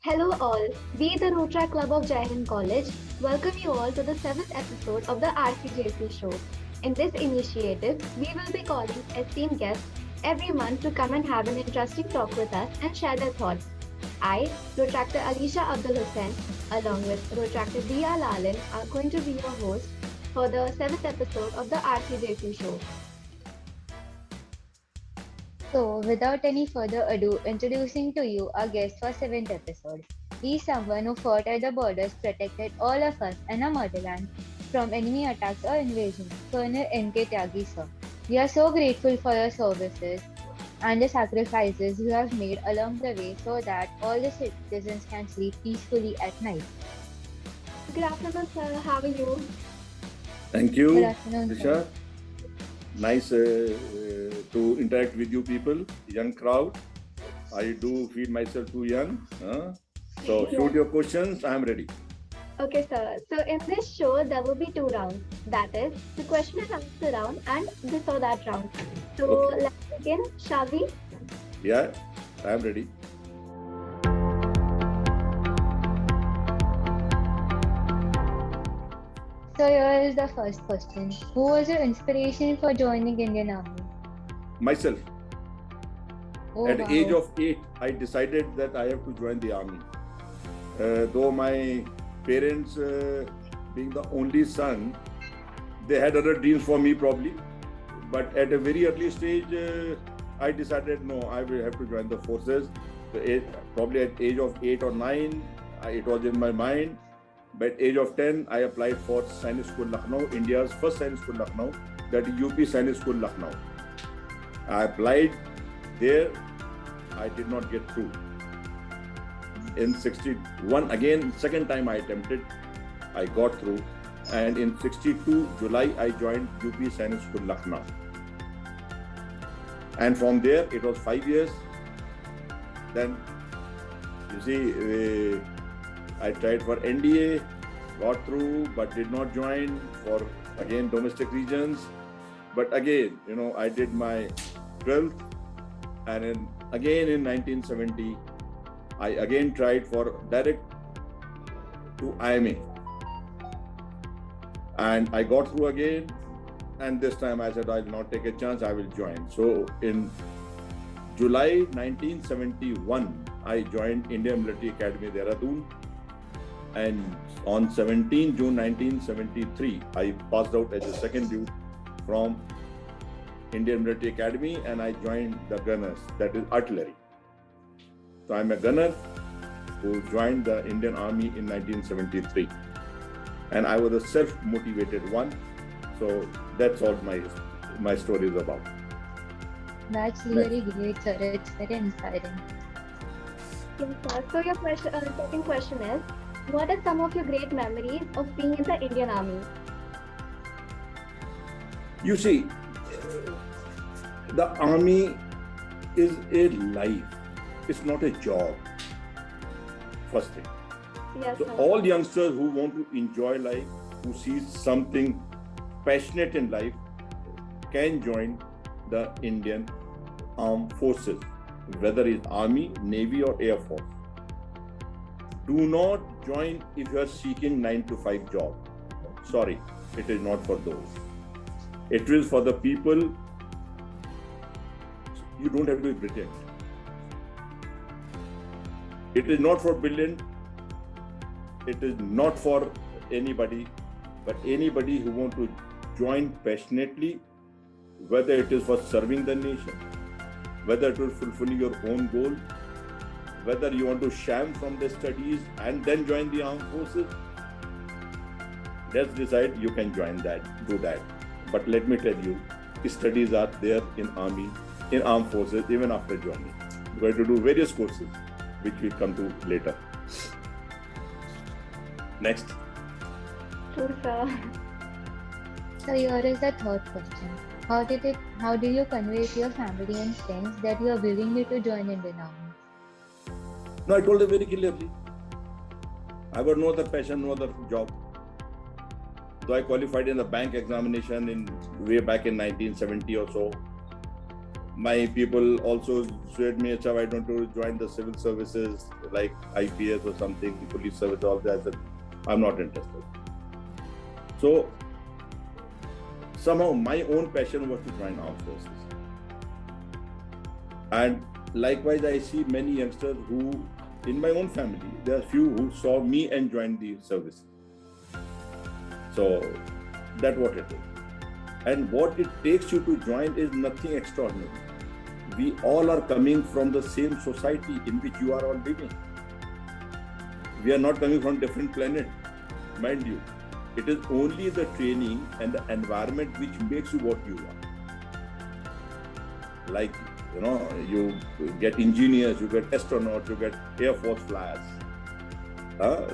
Hello all, we the Rotary Club of Jai Hind College welcome you all to the 7th episode of the RCJC show. In this initiative, we will be calling esteemed guests every month to come and have an interesting talk with us and share their thoughts. I, Retractor Alisha Abdul Hussain, along with Retractor Dia Lalin, are going to be your host for the 7th episode of the RCJC show. So, without any further ado, introducing to you our guest for 7th episode. He is someone who fought at the borders, protected all of us and our motherland from enemy attacks or invasion. Colonel N.K. Tyagi, sir. We are so grateful for your services and the sacrifices you have made along the way so that all the citizens can sleep peacefully at night. Good afternoon, sir. How are you? Thank you, Good afternoon, Disha. sir. Nice to interact with you people, young crowd. I do feel myself too young. So shoot your questions, I am ready. Okay, sir. So in this show, there will be two rounds. That is the question and answer round and this or that round. So Okay. let's begin, shall we? Yeah, I am ready. So, here is the first question. Who was your inspiration for joining Indian Army? Myself. Oh, At the wow. age of 8, I decided that I have to join the army. Though my parents, being the only son, they had other dreams for me probably. But at a very early stage, I decided no, I will have to join the forces. Probably at age of 8 or 9, it was in my mind. But at age of 10, I applied for Sainik School Lucknow, India's first Sainik School Lucknow, that is UP Sainik School Lucknow. I applied there, I did not get through. In 61, again, second time I attempted, I got through. And in 62 July, I joined UP Sainik School Lucknow. And from there, it was 5 years. Then, you see, I tried for NDA, got through, but did not join for, again, domestic reasons. But again, I did my 12th. And again in 1970, I again tried for direct to IMA. And I got through again. And this time I said, I will not take a chance, I will join. So in July 1971, I joined Indian Military Academy, Dehradun. And on 17 June 1973, I passed out as a second due from Indian Military Academy and I joined the gunners, that is artillery. So I'm a gunner who joined the Indian Army in 1973. And I was a self-motivated one. So that's all my story is about. That's really great, sir. It's very inspiring. Yes, sir. So your second question is, what are some of your great memories of being in the Indian Army? You see, the army is a life. It's not a job. First thing. Yes, So sir. all youngsters who want to enjoy life, who see something passionate in life, can join the Indian Armed Forces, whether it's Army, Navy or Air Force. Do not join if you are seeking 9-to-5 job. Sorry, it is not for those. It is for the people. You don't have to be brilliant. It is not for brilliant. It is not for anybody, but anybody who wants to join passionately, whether it is for serving the nation, whether it will fulfill your own goal, whether you want to sham from the studies and then join the armed forces, let's decide, you can join that, do that. But let me tell you, studies are there in army, in armed forces, even after joining. You're going to do various courses, which we'll come to later. Next. True, sir. So, here is the third question. How did you convey to your family and friends that you are willing to join Indian Army? No, I told them very clearly. I got no other passion, no other job. Though I qualified in the bank examination way back in 1970 or so. My people also said me, "Acha, why don't you join the civil services like IPS or something, police service, all that?" I said, "I'm not interested." So somehow my own passion was to join armed forces. And likewise, I see many youngsters who, in my own family, there are few who saw me and joined the service. So that's what it is. And what it takes you to join is nothing extraordinary. We all are coming from the same society in which you are all living. We are not coming from different planet, mind you. It is only the training and the environment which makes you what you are. Like, you get engineers, you get astronauts, you get Air Force flyers.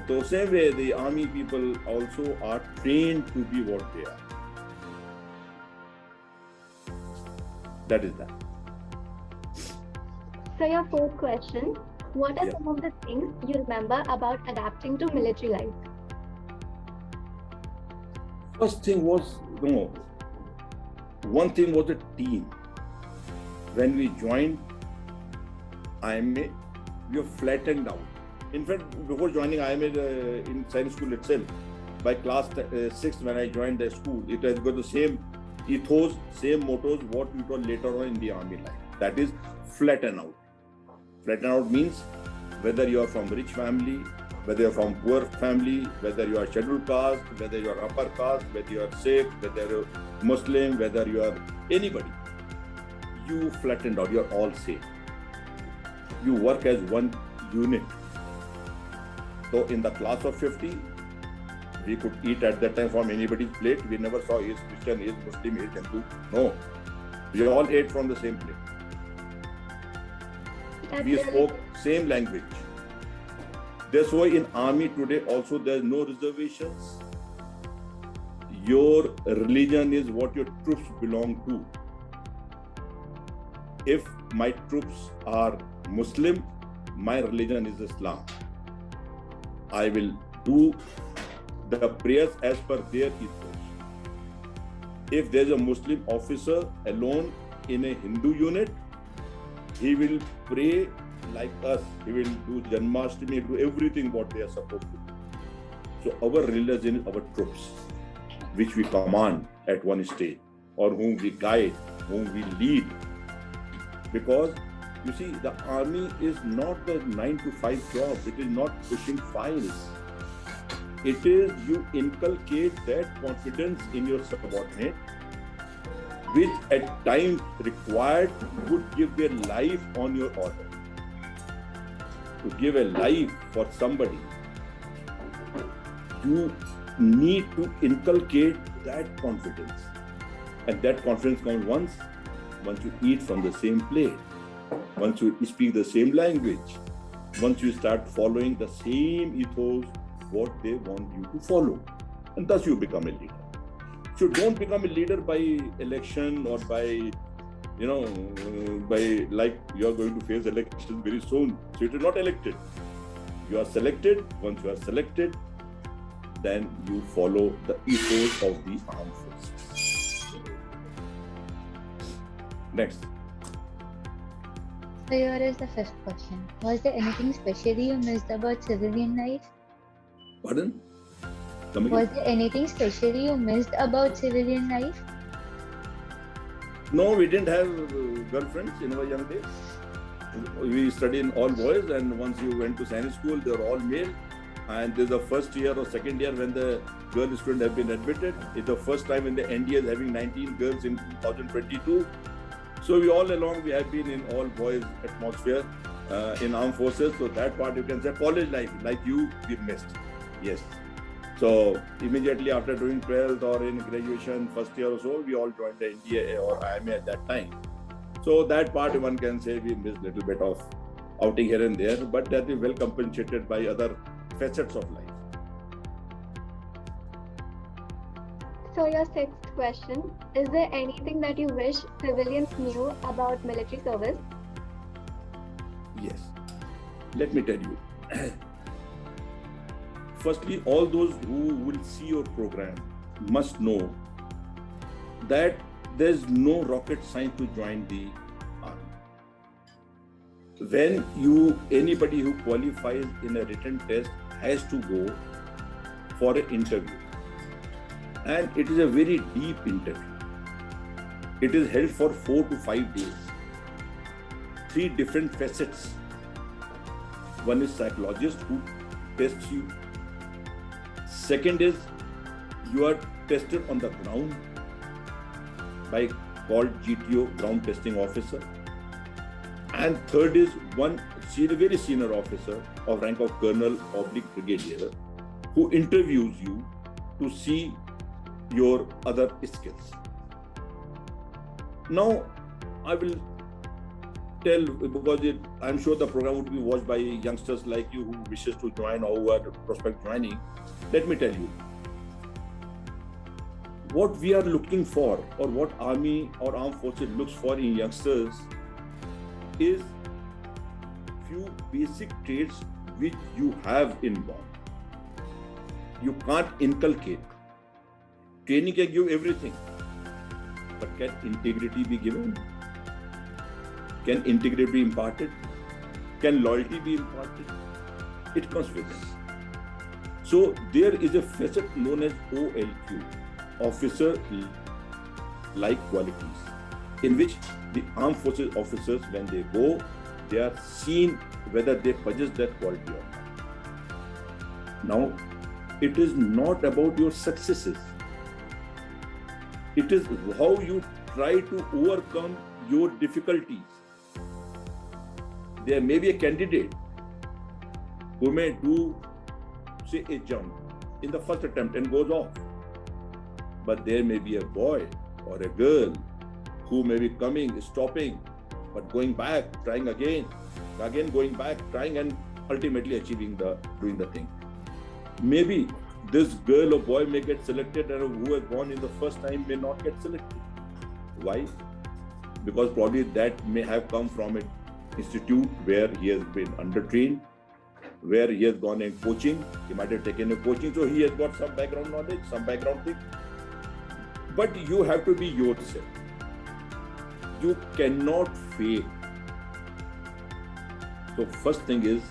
So same way, the army people also are trained to be what they are. That is that. So your fourth question, what are some of the things you remember about adapting to military life? First thing was, one thing was a team. When we joined IMA, we were flattened out. In fact, before joining IMA in science school itself, by class 6 when I joined the school, it has got the same ethos, same mottos, what we taught later on in the army life. That is flatten out. Flatten out means whether you are from rich family, whether you are from poor family, whether you are scheduled caste, whether you are upper caste, whether you are Sikh, whether you are Muslim, whether you are anybody, you flattened out, you are all same. You work as one unit. So in the class of 50, we could eat at that time from anybody's plate. We never saw he is Christian, he is Muslim, he is Hindu. No. We all ate from the same plate. We spoke same language. That's why in army today also there is no reservations. Your religion is what your troops belong to. If my troops are Muslim, my religion is Islam. I will do the prayers as per their ethos. If there is a Muslim officer alone in a Hindu unit, he will pray like us. He will do Janmashtami, do everything what they are supposed to do. So our religion is our troops, which we command at one stage, or whom we guide, whom we lead. Because you see, the army is not the 9 to 5 job. It is not pushing files. It is you inculcate that confidence in your subordinate, which at times required would give their life on your order. To give a life for somebody, you need to inculcate that confidence. And that confidence comes once you eat from the same plate, once you speak the same language, once you start following the same ethos, what they want you to follow. And thus you become a leader. So don't become a leader by election or by like you are going to face elections very soon. So it is not elected. You are selected. Once you are selected, then you follow the ethos of the armed forces. Next. So here is the fifth question. Was there anything specially you missed about civilian life? Pardon? Come again? Was there anything specially you missed about civilian life? No, we didn't have girlfriends in our young days. We studied in all boys, and once you went to science school, they were all male. And this is the first year or second year when the girl students have been admitted. It's the first time in the NDA is having 19 girls in 2022. So we all along, we have been in all boys atmosphere in armed forces. So that part you can say college life, like you, we missed. Yes. So immediately after doing 12th or in graduation, first year or so, we all joined the NDA or IMA at that time. So that part one can say we missed a little bit of outing here and there, but that is well compensated by other facets of life. So your sixth question, is there anything that you wish civilians knew about military service? Yes. Let me tell you. Firstly, all those who will see your program must know that there is no rocket science to join the when anybody who qualifies in a written test has to go for an interview, and it is a very deep interview. It is held for 4 to 5 days. 3 different facets. One is psychologist who tests you. Second is you are tested on the ground by called GTO, ground testing officer. And third is one very senior officer of rank of colonel or brigadier who interviews you to see your other skills. Now, I will tell, because I'm sure the program would be watched by youngsters like you who wishes to join or who are prospect joining. Let me tell you, what we are looking for, or what Army or Armed Forces looks for in youngsters, is few basic traits which you have inborn. You can't inculcate. Training can give everything, but can integrity be given? Can integrity be imparted? Can loyalty be imparted? It comes with it. So there is a facet known as OLQ, officer-like qualities, in which the armed forces officers, when they go, they are seen whether they possess that quality or not. Now, it is not about your successes. It is how you try to overcome your difficulties. There may be a candidate who may do, say, a jump in the first attempt and goes off. But there may be a boy or a girl who may be coming, stopping, but going back, trying again, going back, trying, and ultimately doing the thing. Maybe this girl or boy may get selected, and who has gone in the first time may not get selected. Why? Because probably that may have come from an institute where he has been undertrained, where he has gone in coaching. He might have taken a coaching, so he has got some background knowledge, some background thing. But you have to be yourself. You cannot fake. So first thing is,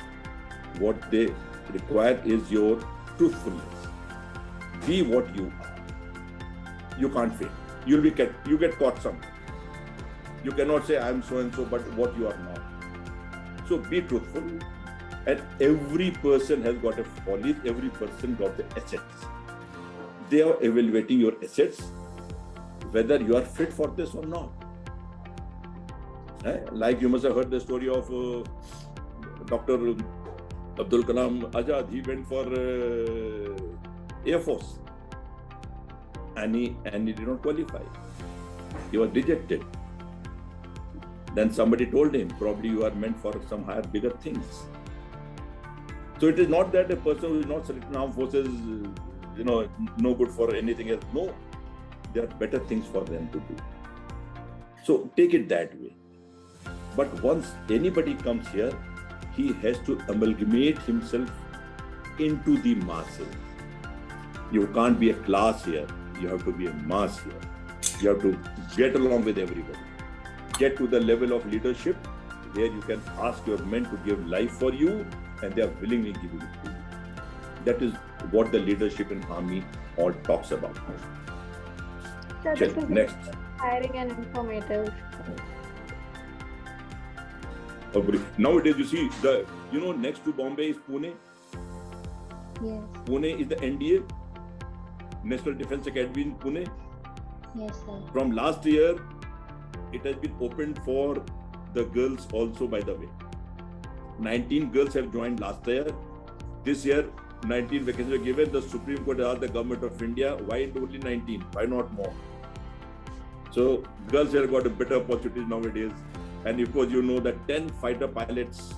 what they require is your truthfulness. Be what you are. You can't fake. You get caught somewhere. You cannot say I am so and so, but what you are not. So be truthful. And every person has got a policy. Every person got the assets. They are evaluating your assets, whether you are fit for this or not. Like you must have heard the story of Dr. Abdul Kalam Azad. He went for Air Force and he did not qualify. He was rejected. Then somebody told him, probably you are meant for some higher, bigger things. So it is not that a person who is not selected in armed forces, no good for anything else. No, there are better things for them to do. So take it that way. But once anybody comes here, he has to amalgamate himself into the masses. You can't be a class here. You have to be a mass here. You have to get along with everybody. Get to the level of leadership where you can ask your men to give life for you, and they are willingly giving it to you. That is what the leadership in Army all talks about. So this is next. inspiring and informative. Nowadays, you see, next to Bombay is Pune. Yes. Pune is the NDA, National Defense Academy in Pune. Yes, sir. From last year, it has been opened for the girls also, by the way. 19 girls have joined last year. This year, 19 vacancies were given. The Supreme Court asked the government of India, why only 19? Why not more? So, girls have got a better opportunities nowadays. And of course, you know that 10 fighter pilots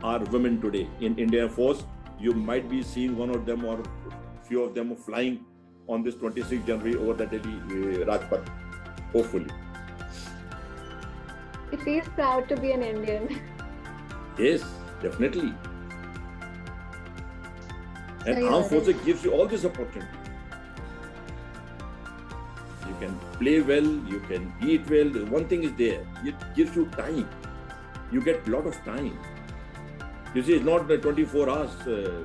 are women today in Indian Force. You might be seeing one of them or few of them flying on this 26th January over the Delhi Rajpath, hopefully. It feels proud to be an Indian. Yes, definitely. And So Armed Forces gives you all this opportunity. You can play well, you can eat well. One thing is there, it gives you time. You get a lot of time. You see, it's not the 24 hours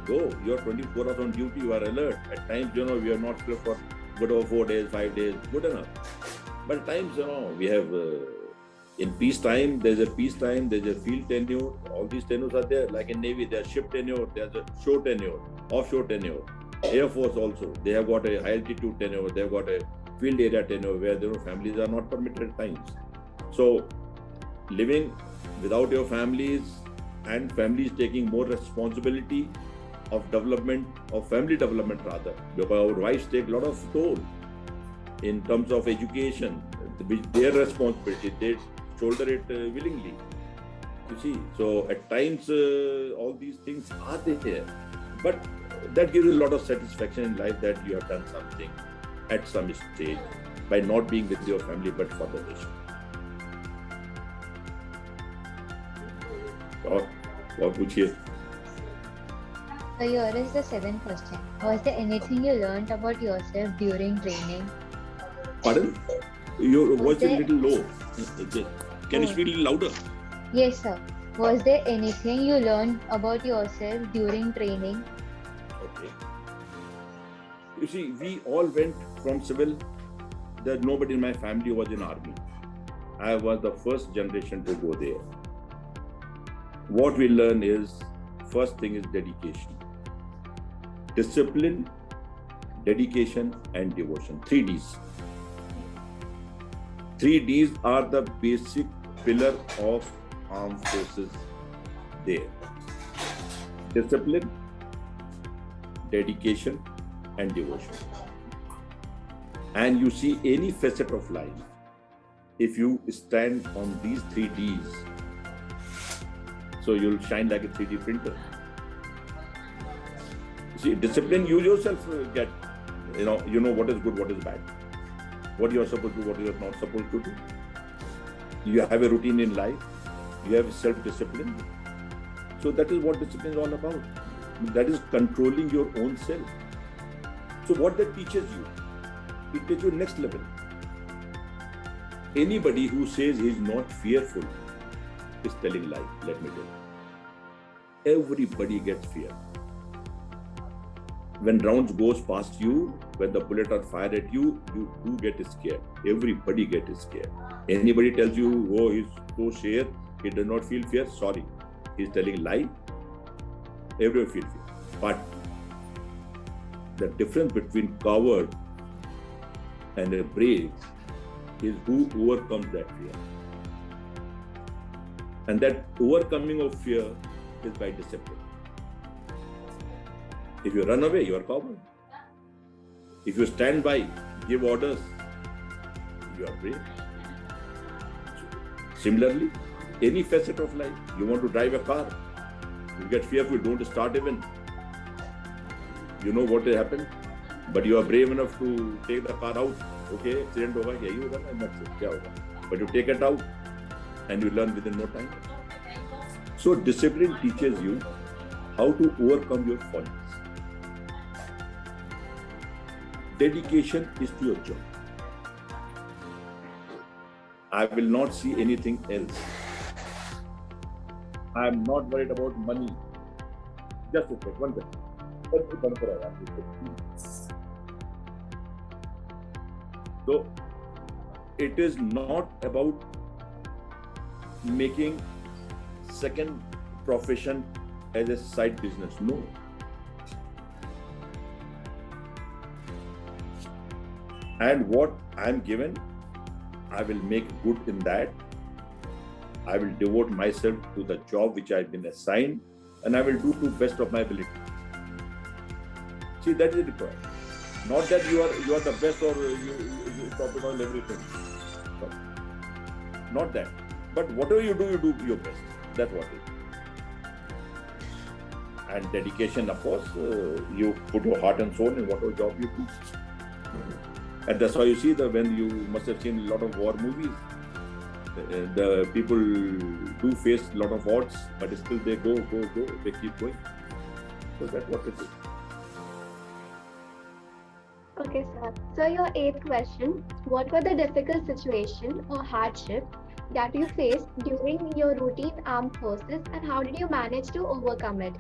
go. You're 24 hours on duty. You are alert. At times, we are not slept for good over 4 days, 5 days. Good enough. But at times, we have in peacetime. There's a peacetime. There's a field tenure. All these tenures are there. Like in Navy, there's ship tenure. There's a shore tenure, offshore tenure. Air Force also. They have got a high altitude tenure. They've got a field area tenure where families are not permitted at times. So, living without your families, and families taking more responsibility of development, of family development rather, because our wives take a lot of toll in terms of education, which their responsibility, they shoulder it willingly. You see, so at times all these things are there, but that gives you a lot of satisfaction in life that you have done something at some stage by not being with your family but for the nation. और पूछिए. So here is the 7th question. Was there anything you learned about yourself during training? Pardon? Your voice is a little low. Can you speak a little louder? Yes, sir. Was there anything you learned about yourself during training? Okay. You see, we all went from civil. There's nobody in my family was in army. I was the first generation to go there. What we learn is, first thing is dedication. Discipline, dedication, and devotion. 3 Ds. 3 Ds are the basic pillar of armed forces there. Discipline, dedication, and devotion. And you see any facet of life, if you stand on these 3 Ds, so you'll shine like a 3D printer. See, discipline, you yourself get, you know what is good, what is bad, what you are supposed to do, what you are not supposed to do. You have a routine in life, you have self-discipline. So that is what discipline is all about. That is controlling your own self. So what that teaches you, it takes you next level. Anybody who says he is not fearful is telling lie, let me tell you. Everybody gets fear. When rounds goes past you, when the bullet are fired at you, you do get scared. Everybody gets scared. Anybody tells you, oh, he's so scared, he does not feel fear, sorry. He's telling lie. Everyone feels fear. But the difference between coward and a brave is who overcomes that fear. And that overcoming of fear is by discipline. If you run away, you are coward. If you stand by, give orders, you are brave. Similarly, any facet of life, you want to drive a car, you get fearful, don't start even. You know what will happen, but you are brave enough to take the car out. Okay, accident hoga, yahi hoga na, that's it, kya hoga. But you take it out and you learn within no time. So discipline teaches you how to overcome your follies. Dedication is to your job. I will not see anything else. I am not worried about money. Just a second, one second. So it is not about making second profession as a side business. No. And what I am given, I will make good in that. I will devote myself to the job which I have been assigned, and I will do to best of my ability. See, that is required. Not that you are the best or you top it all everything. No. Not that. But whatever you do your best. That's what it is. And dedication, of course, you put your heart and soul in whatever job you do. And that's why you see that when you must have seen a lot of war movies, the people do face a lot of odds, but still they go, they keep going. So that's what it is. Okay, sir. So your 8th question, what were the difficult situation or hardship that you faced during your routine armed forces, and how did you manage to overcome it?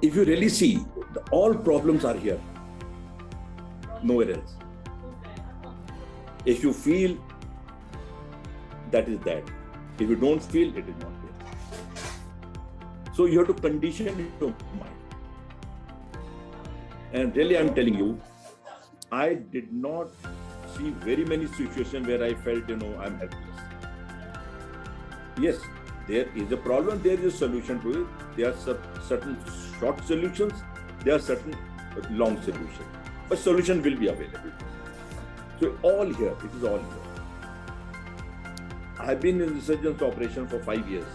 If you really see, all problems are here, nowhere else. If you feel, that is that. If you don't feel, it is not there. So you have to condition your mind. And really, I'm telling you, I did not see very many situations where I felt, I'm helpless. Yes, there is a problem, there is a solution to it. There are certain short solutions, there are certain long solutions. But solution will be available. So all here, it is all here. I have been in resurgence operation for 5 years.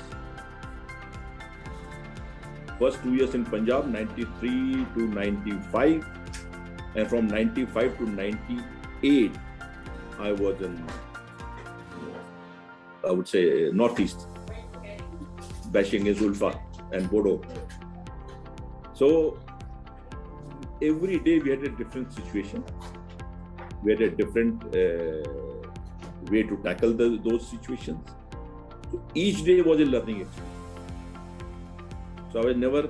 First 2 years in Punjab, 93 to 95. And from 95 to 98, I was in, I would say, Northeast, bashing against Ulfa and Bodo. So every day we had a different situation. We had a different way to tackle those situations. So each day was a learning experience. So I was never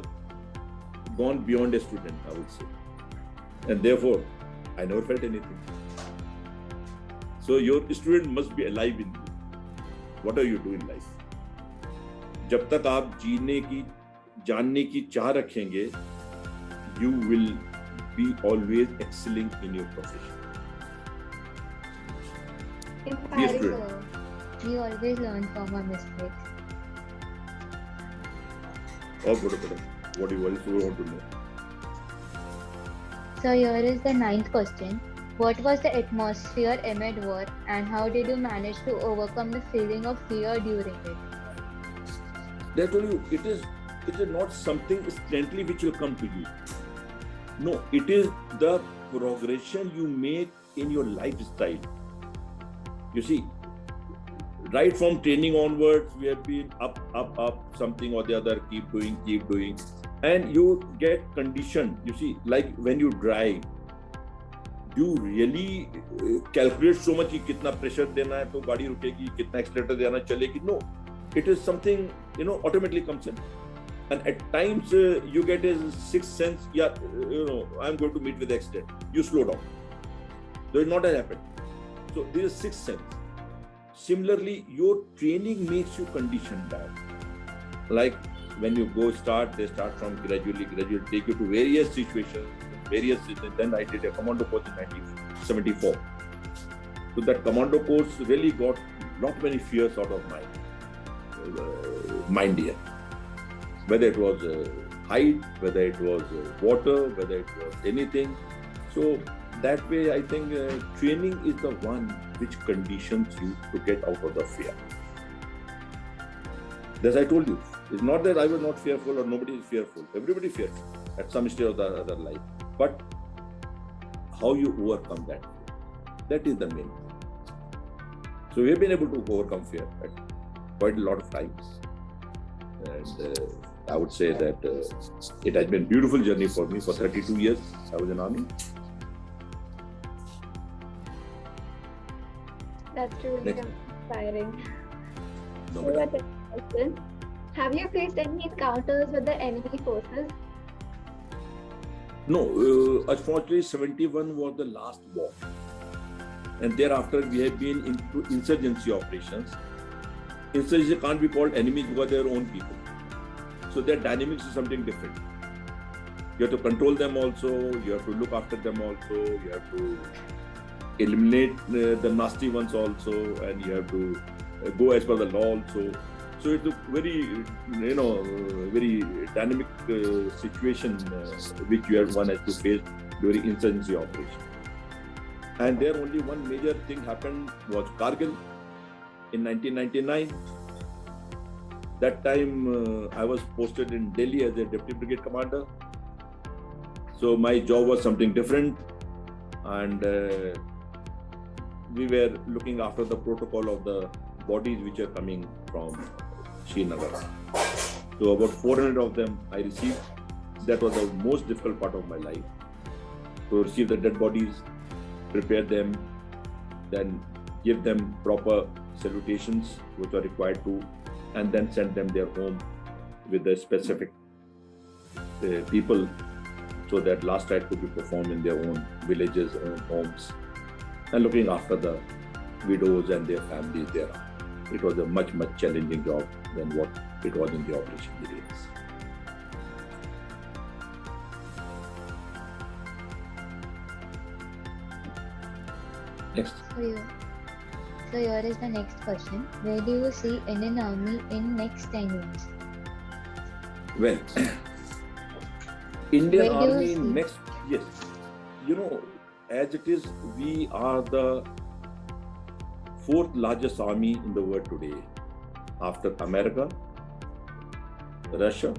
gone beyond a student, I would say. And therefore, I never felt anything. So your student must be alive in you. What are you doing in life? जब तक आप जीने की, जानने की चाह रखेंगे, you will be always excelling in your profession. Inspiring. We always learn from our mistakes. Oh, good. What do you want to know? So here is the 9th question. What was the atmosphere amid war, and how did you manage to overcome the feeling of fear during it? I told you, it is not something instantly which will come to you. No, it is the progression you make in your lifestyle. You see, right from training onwards, we have been up, something or the other, keep doing. And you get conditioned. You see, like when you drive, you really calculate so much कि कितना pressure देना है तो गाड़ी रुकेगी, कितना accelerator देना चलेगी. No, it is something, automatically comes in. And at times you get a sixth sense, I'm going to meet with accident. You slow down. That is not happen. So there is sixth sense. Similarly, your training makes you conditioned that. Like when you they start from gradually take you to various situations, then I did a commando course in 1974. So that commando course really got not many fears out of my mind here. Whether it was height, whether it was water, whether it was anything. So that way, I think training is the one which conditions you to get out of the fear. As I told you, it's not that I was not fearful or nobody is fearful. Everybody is fearful at some stage of the other life. But how you overcome that, that is the main thing. So we have been able to overcome fear at quite a lot of times. And I would say that it has been a beautiful journey for me. For 32 years, I was in army. That's truly Next. inspiring. No, So madam. the next question. Have you faced any encounters with the enemy forces? No, unfortunately, 71 was the last war. And thereafter, we have been into insurgency operations. Insurgency can't be called enemies because they are own people. So their dynamics is something different. You have to control them also, you have to look after them also, you have to eliminate the nasty ones also, and you have to go as per the law also. So it's a very, very dynamic situation which one has to face during insurgency operation. And there only one major thing happened was Kargil in 1999. That time I was posted in Delhi as a deputy brigade commander. So my job was something different, and we were looking after the protocol of the bodies which are coming from Srinagar. So about 400 of them I received. That was the most difficult part of my life. To receive the dead bodies, prepare them, then give them proper salutations which are required to, and then send them their home with the specific people, so that last rite could be performed in their own villages, own homes, and looking after the widows and their families there. It was a much challenging job than what it was in the operation areas. Next. So here is the next question. Where do you see Indian Army in next 10 years? Well, Indian Where do you Army see? next, yes, as it is, we are the fourth largest army in the world today, after America, Russia,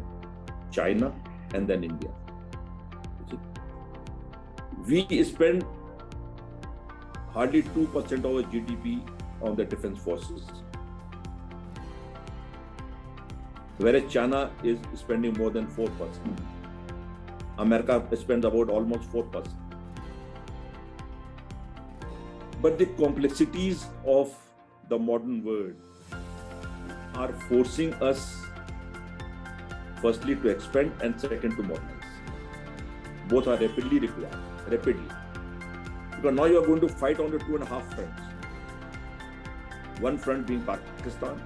China, and then India. We spend hardly 2% of our GDP on the defense forces, whereas China is spending more than 4%. America spends about almost 4%. But the complexities of the modern world are forcing us, firstly, to expand, and second, to modernize. Both are rapidly required, Because now you are going to fight on the 2.5 fronts. One front being Pakistan,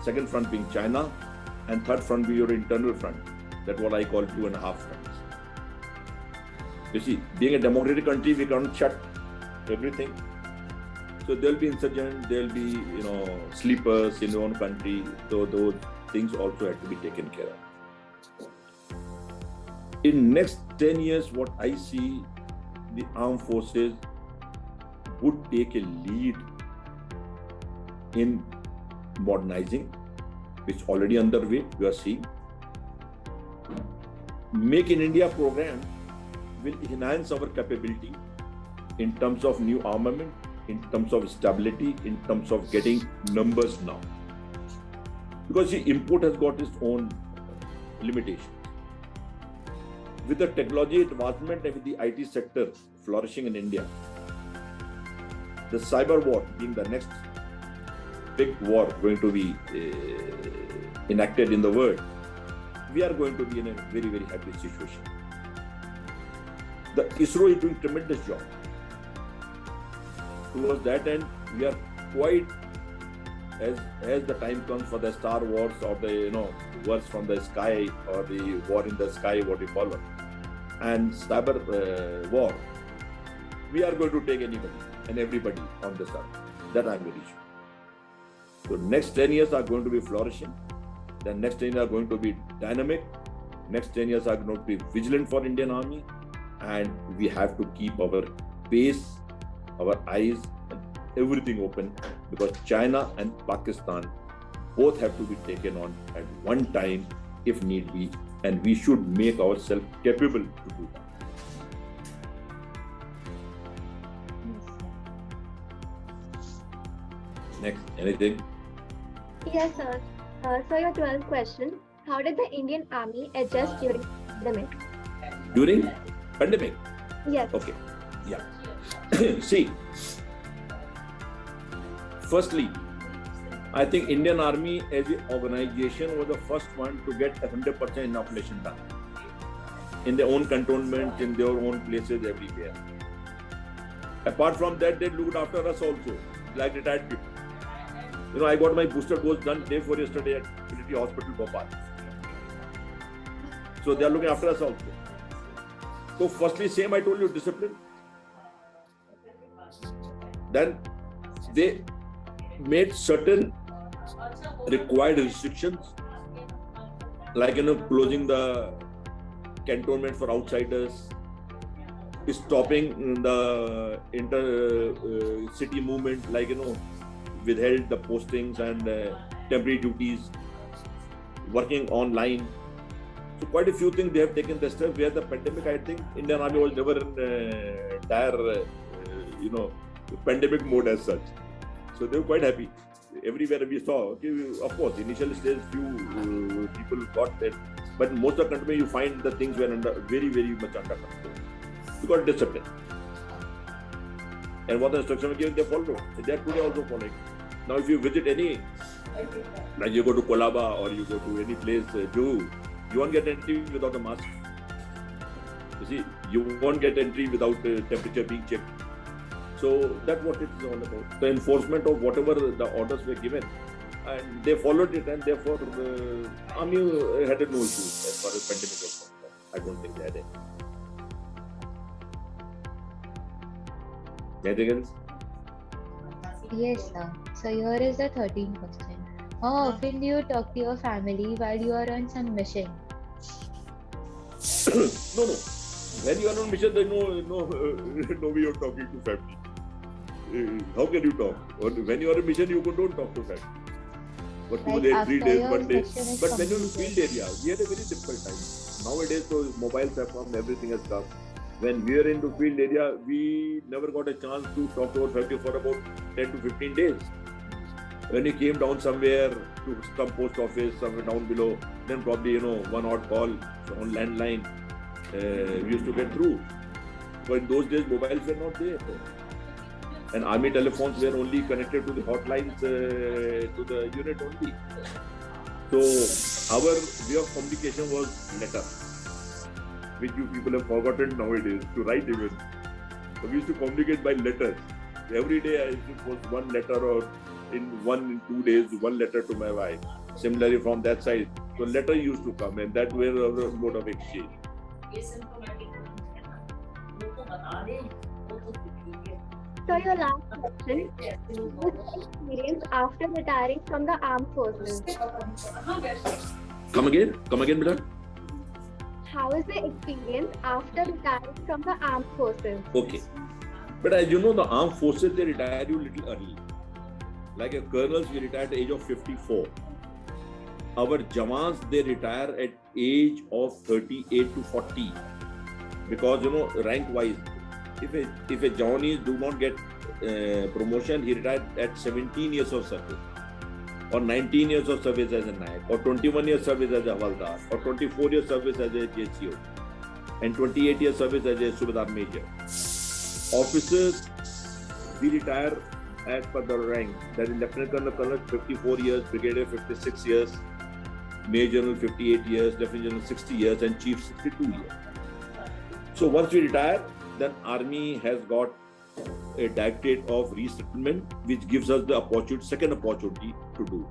second front being China, and third front being your internal front. That's what I call 2.5 fronts. You see, being a democratic country, we can't shut everything. So there'll be insurgents, there'll be sleepers in your own country. So those things also have to be taken care of. In next 10 years, what I see, the armed forces would take a lead in modernizing, which is already underway. We are seeing. Make in India program will enhance our capability in terms of new armament, in terms of stability, in terms of getting numbers now. Because the import has got its own limitations. With the technology advancement and with the IT sector flourishing in India, the cyber war being the next big war going to be enacted in the world, we are going to be in a very, very happy situation. The ISRO is doing tremendous job. Towards that end, we are quite, as the time comes for the Star Wars or the wars from the sky or the war in the sky, what you call it, and cyber war, we are going to take anybody and everybody on this earth. That I am very sure. So next 10 years are going to be flourishing. The next 10 years are going to be dynamic. Next 10 years are going to be vigilant for Indian Army, and we have to keep our pace, our eyes, and everything open, because China and Pakistan both have to be taken on at one time if need be, and we should make ourselves capable to do that. Next, anything? Yes, sir. So your 12th question: how did the Indian Army adjust during the pandemic? During pandemic? Yes. Okay. Yeah. See, firstly, I think Indian Army as an organization was the first one to get 100% inoculation done in their own cantonments, in their own places, everywhere. Apart from that, they looked after us also, like retired people. I got my booster dose done day before yesterday at Trinity Hospital, Bhopal. So they are looking after us also. So firstly, same I told you, discipline. Then they made certain required restrictions, like closing the cantonment for outsiders, stopping the inter-city movement, like withheld the postings and temporary duties, working online. So quite a few things they have taken the step. Where the pandemic, I think Indian Army was never in dire, pandemic mode as such. So they were quite happy. Everywhere we saw, of course, initial stage few people got that, but most of the country you find the things were very, very much under control. Because discipline. And what the instruction was given, they followed. They are today also following. Now, if you visit any, like you go to Kolaba or you go to any place, you won't get entry without a mask. You see, you won't get entry without temperature being checked. So that's what it is all about. The enforcement of whatever the orders were given, and they followed it, and therefore the army had no issues as far as pandemic was concerned. I don't think they had any. Anything else? Yes, sir. So here is the 13th question. How often do you talk to your family while you are on some mission? No. When you are on mission, there's no way of talking to family. How can you talk? Or when you are on mission, you don't talk to family. For 2 Like days, after 3 days, your 1 day. mission is But when you're in completed. field area, we had a very difficult time. Nowadays, so mobiles have come, everything has come. When we are into field area, we never got a chance to talk to our family for about 10 to 15 days. When we came down somewhere to some post office, somewhere down below, then probably, one odd call on landline, we used to get through. But in those days, mobiles were not there. And army telephones were only connected to the hotlines, to the unit only. So our way of communication was letter, which you people have forgotten nowadays to write even. So we used to communicate by letters. Every day I used to post one letter, or in 2 days, one letter to my wife. Similarly from that side. So letter used to come, and that were our mode of exchange. So your last question, what's the experience after retiring from the armed forces? Come again, beta. How is the experience after retiring from the armed forces? Okay. But as you know, the armed forces, they retire you little early. Like a colonels, we retire at the age of 54. Our Jawans, they retire at age of 38 to 40. Because, rank-wise, if a Jawanese do not get promotion, he retired at 17 years of service, or 19 years of service as a Nayak, or 21 years service as a Havaldar, or 24 years service as a JCO, and 28 years service as a Subedar Major. Officers, we retire as per the rank. That is Lieutenant Colonel 54 years, Brigadier 56 years, Major General 58 years, Lieutenant General 60 years, and Chief 62 years. So once we retire, then Army has got a directorate of resettlement, which gives us the second opportunity to do,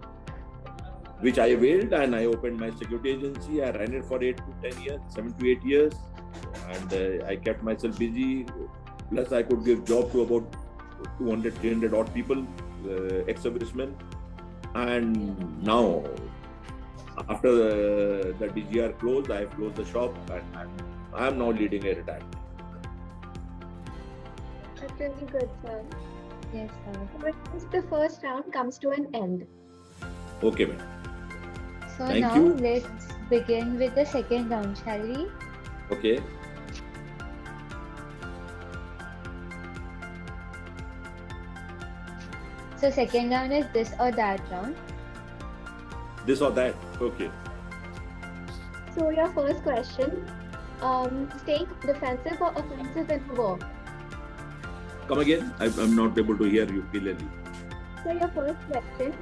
which I availed, and I opened my security agency. I ran it for 7 to 8 years, and I kept myself busy. Plus, I could give job to about 200, 300 odd people, ex-servicemen. And now, after the DGR closed, I have closed the shop, and I am now leading a retirement. That's really good, sir. Yes, sir. With this, the first round comes to an end. Okay, madam. So Thank now you. let's begin with the second round, shall we? Okay. So second round is this or that round. This or that. Okay. So your first question, staying defensive or offensive in war? Come again. I'm not able to hear you clearly. So your first question,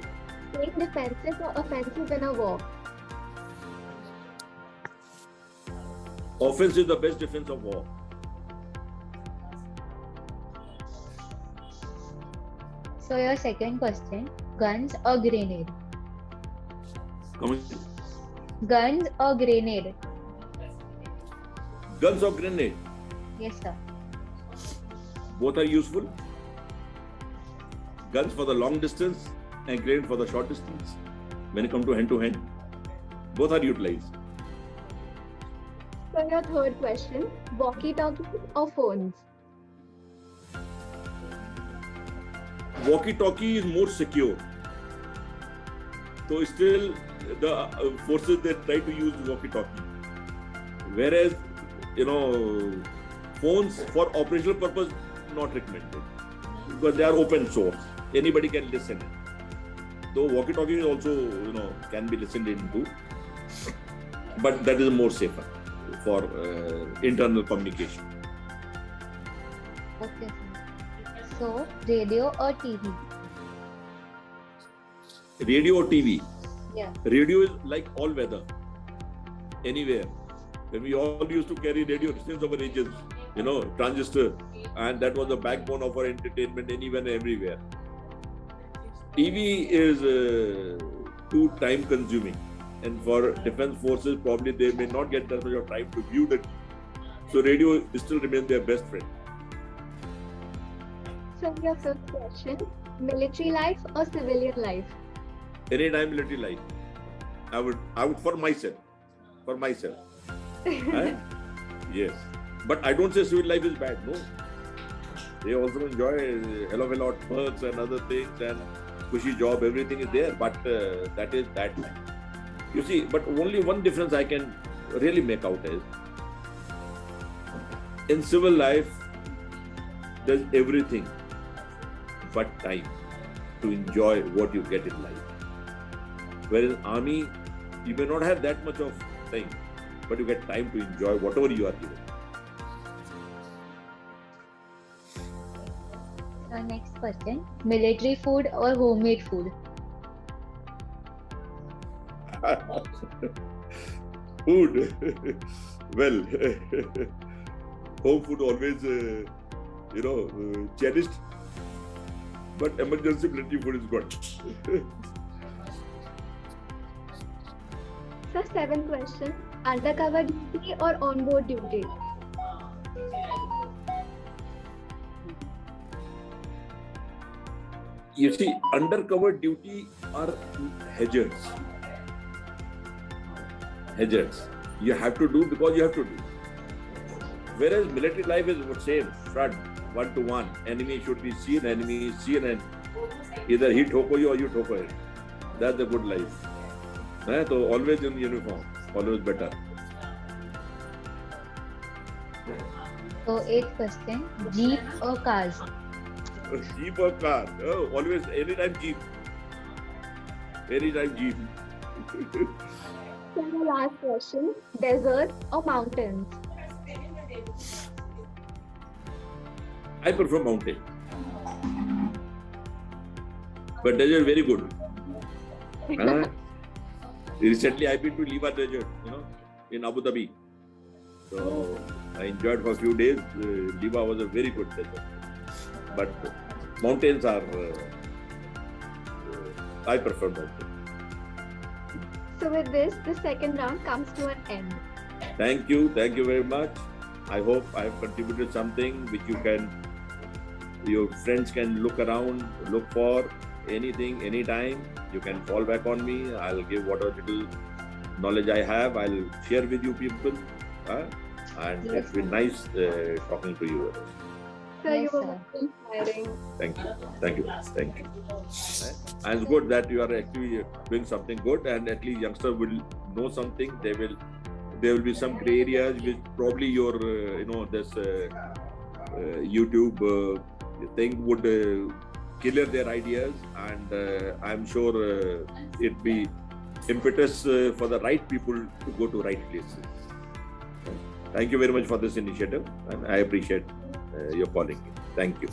staying defensive or offensive in a war? Offense is the best defense of war. So your second question, guns or grenade? Come again. Guns or grenade? Guns or grenade? Yes, sir. Both are useful. Guns for the long distance and grenade for the short distance. When it comes to hand, both are utilized. So your third question, walkie-talkies or phones? Walkie-talkie is more secure. So still the forces, they try to use walkie-talkie. Whereas, phones for operational purpose, not recommended. Because they are open source. Anybody can listen. Though walkie-talkie is also, can be listened into. But that is more safer for internal communication. Okay, sir. So, radio or TV? Radio or TV? Yeah. Radio is like all weather, anywhere. When we all used to carry radio since our ages, transistor, and that was the backbone of our entertainment anywhere and everywhere. TV is too time consuming, and for defense forces, probably they may not get that much of time to view the TV. So radio still remains their best friend. So your fifth question, military life or civilian life? Anytime military life. I would for myself. Huh? Yes. But I don't say civil life is bad, no. They also enjoy a lot of perks and other things and cushy job, everything is there, but that is that life. You see, but only one difference I can really make out is, in civil life, there's everything but time to enjoy what you get in life. Whereas army, you may not have that much of time, but you get time to enjoy whatever you are given. So, next question, military food or homemade food? Food. Well, home food always, cherished, but emergency military food is good. So seventh question, undercover duty or on-board duty? You see, undercover duty are hazards. You have to do because you have to do. Whereas military life is the same, front, 1-to-1. Enemy should be seen, enemy is seen, and either he toko you or you toko him. That's the good life. So always in uniform, always better. So, eighth question, jeep or cars? Jeep or car? Oh, always, anytime Jeep. Anytime Jeep. So the last question, desert or mountains? I prefer mountain. But desert is very good. Recently, I've been to Liva Desert, in Abu Dhabi. So I enjoyed for a few days. Liva was a very good desert. But mountains are, I prefer mountains. So with this, the second round comes to an end. Thank you very much. I hope I have contributed something which your friends can look around, look for anything, anytime. You can fall back on me. I'll give whatever little knowledge I have. I'll share with you people. And Yes, it's been nice talking to you. So you Yes, were sir. inspiring. Thank you. And it's good that you are actually doing something good, and at least youngsters will know something. There will be some gray areas which probably your this YouTube thing would clear their ideas, and I'm sure it be impetus for the right people to go to right places. Thank you very much for this initiative, and I appreciate your calling. Thank you.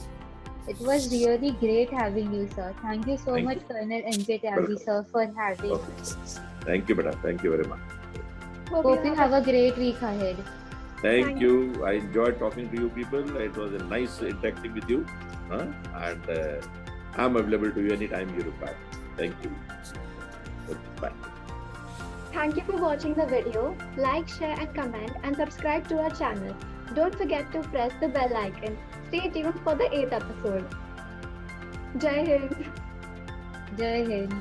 It was really great having you, sir. Thank you so Thank much, you. Colonel N.J. Tyagi, sir, for having Okay. us. Thank you, Beta. Thank you very much. Hope you have a great week ahead. Thank you. I enjoyed talking to you people. It was a nice interacting with you. And I'm available to you anytime you require. Thank you. Bye. Thank you for watching the video. Like, share and comment and subscribe to our channel. Don't forget to press the bell icon. Stay tuned for the 8th episode. Jai Hind. Jai Hind.